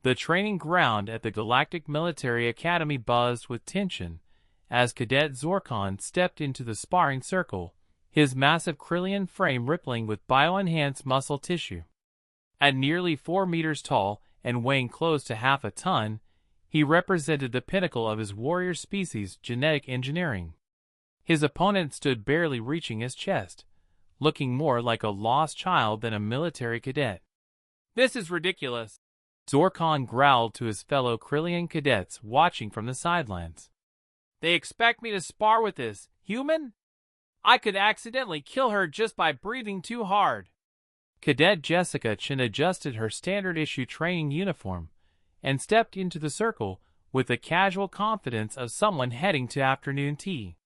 The training ground at the Galactic Military Academy buzzed with tension as Cadet Zorkon stepped into the sparring circle, his massive Krillian frame rippling with bio-enhanced muscle tissue. At nearly 4 meters tall and weighing close to half a ton, he represented the pinnacle of his warrior species' genetic engineering. His opponent stood barely reaching his chest, looking more like a lost child than a military cadet. "This is ridiculous," Zorkon growled to his fellow Krillian cadets watching from the sidelines. "They expect me to spar with this human? I could accidentally kill her just by breathing too hard." Cadet Jessica Chen adjusted her standard-issue training uniform and stepped into the circle with the casual confidence of someone heading to afternoon tea.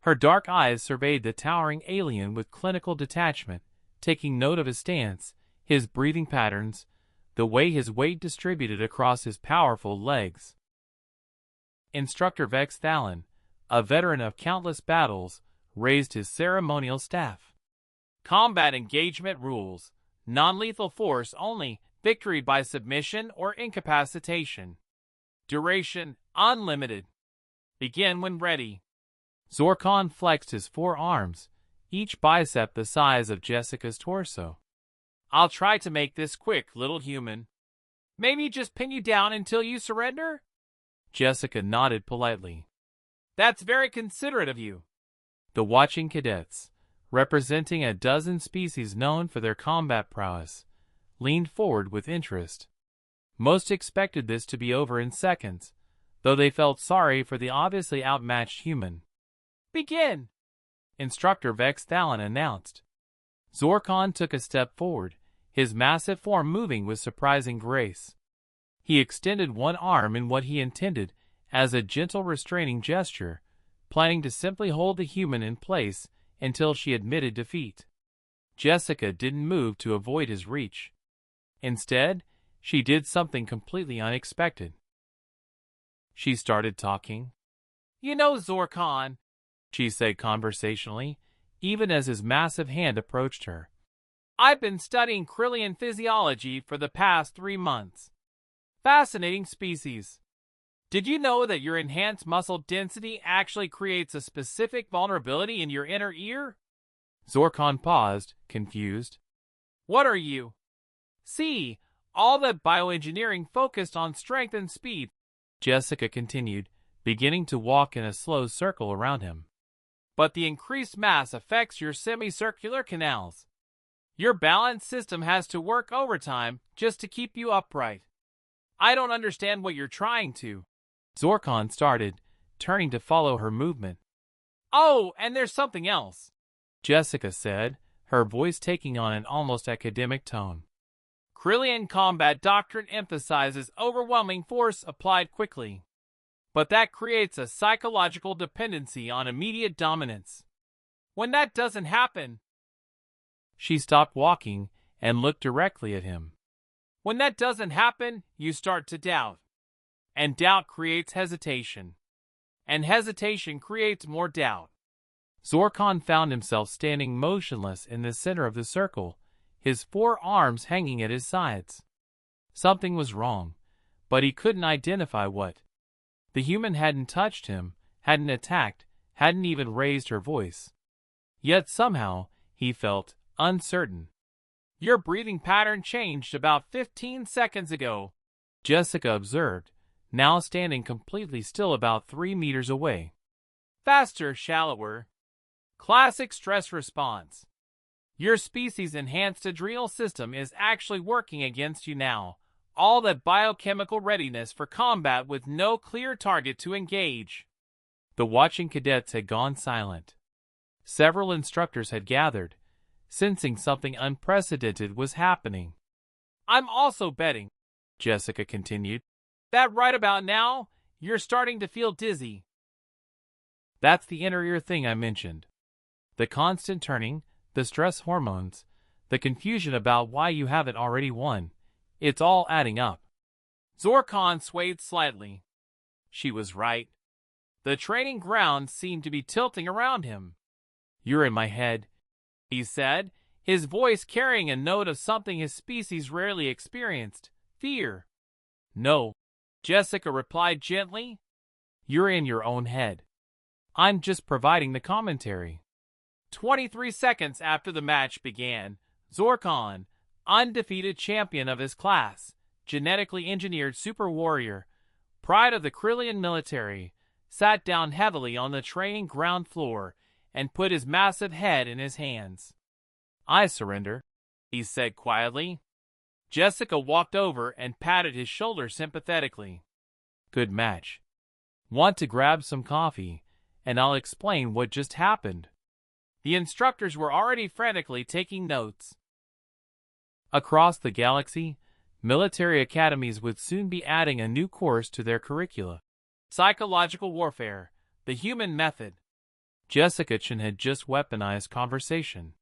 Her dark eyes surveyed the towering alien with clinical detachment, taking note of his stance, his breathing patterns, the way his weight distributed across his powerful legs. Instructor Vex Thalen, a veteran of countless battles, raised his ceremonial staff. "Combat engagement rules. Non-lethal force only. Victory by submission or incapacitation. Duration unlimited. Begin when ready." Zorkon flexed his 4 arms, each bicep the size of Jessica's torso. "I'll try to make this quick, little human. Maybe just pin you down until you surrender?" Jessica nodded politely. "That's very considerate of you." The watching cadets, representing a dozen species known for their combat prowess, leaned forward with interest. Most expected this to be over in seconds, though they felt sorry for the obviously outmatched human. "Begin!" Instructor Vex Thalen announced. Zorkon took a step forward, his massive form moving with surprising grace. He extended one arm in what he intended as a gentle restraining gesture, planning to simply hold the human in place until she admitted defeat. Jessica didn't move to avoid his reach. Instead, she did something completely unexpected. She started talking. "You know, Zorkon," she said conversationally, even as his massive hand approached her, "I've been studying Krillian physiology for the past 3 months. Fascinating species. Did you know that your enhanced muscle density actually creates a specific vulnerability in your inner ear?" Zorkon paused, confused. "What are you?" "See, all that bioengineering focused on strength and speed," Jessica continued, beginning to walk in a slow circle around him. "But the increased mass affects your semicircular canals. Your balance system has to work overtime just to keep you upright. I don't understand what you're trying to." Zorkon started, turning to follow her movement. "Oh, and there's something else," Jessica said, her voice taking on an almost academic tone. "Krillian combat doctrine emphasizes overwhelming force applied quickly. But that creates a psychological dependency on immediate dominance. When that doesn't happen..." She stopped walking and looked directly at him. "When that doesn't happen, you start to doubt. And doubt creates hesitation. And hesitation creates more doubt." Zorkon found himself standing motionless in the center of the circle, his 4 arms hanging at his sides. Something was wrong, but he couldn't identify what. The human hadn't touched him, hadn't attacked, hadn't even raised her voice. Yet somehow, he felt uncertain. "Your breathing pattern changed about 15 seconds ago," Jessica observed, now standing completely still about 3 meters away. "Faster, shallower. Classic stress response. Your species' enhanced adrenal system is actually working against you now. All that biochemical readiness for combat with no clear target to engage." The watching cadets had gone silent. Several instructors had gathered, sensing something unprecedented was happening. "I'm also betting," Jessica continued, "that right about now, you're starting to feel dizzy." "That's the inner ear thing I mentioned. The constant turning, the stress hormones, the confusion about why you haven't already won. It's all adding up." Zorkon swayed slightly. She was right. The training ground seemed to be tilting around him. "You're in my head," he said, his voice carrying a note of something his species rarely experienced, fear. No, Jessica replied gently. You're in your own head. I'm just providing the commentary. 23 seconds after the match began, Zorkon, undefeated champion of his class, genetically engineered super warrior, pride of the Krillian military, sat down heavily on the training ground floor and put his massive head in his hands. I surrender, he said quietly. Jessica walked over and patted his shoulder sympathetically. Good match. Want to grab some coffee, and I'll explain what just happened. The instructors were already frantically taking notes. Across the galaxy, military academies would soon be adding a new course to their curricula. Psychological warfare, the human method. Jessica Chen had just weaponized conversation.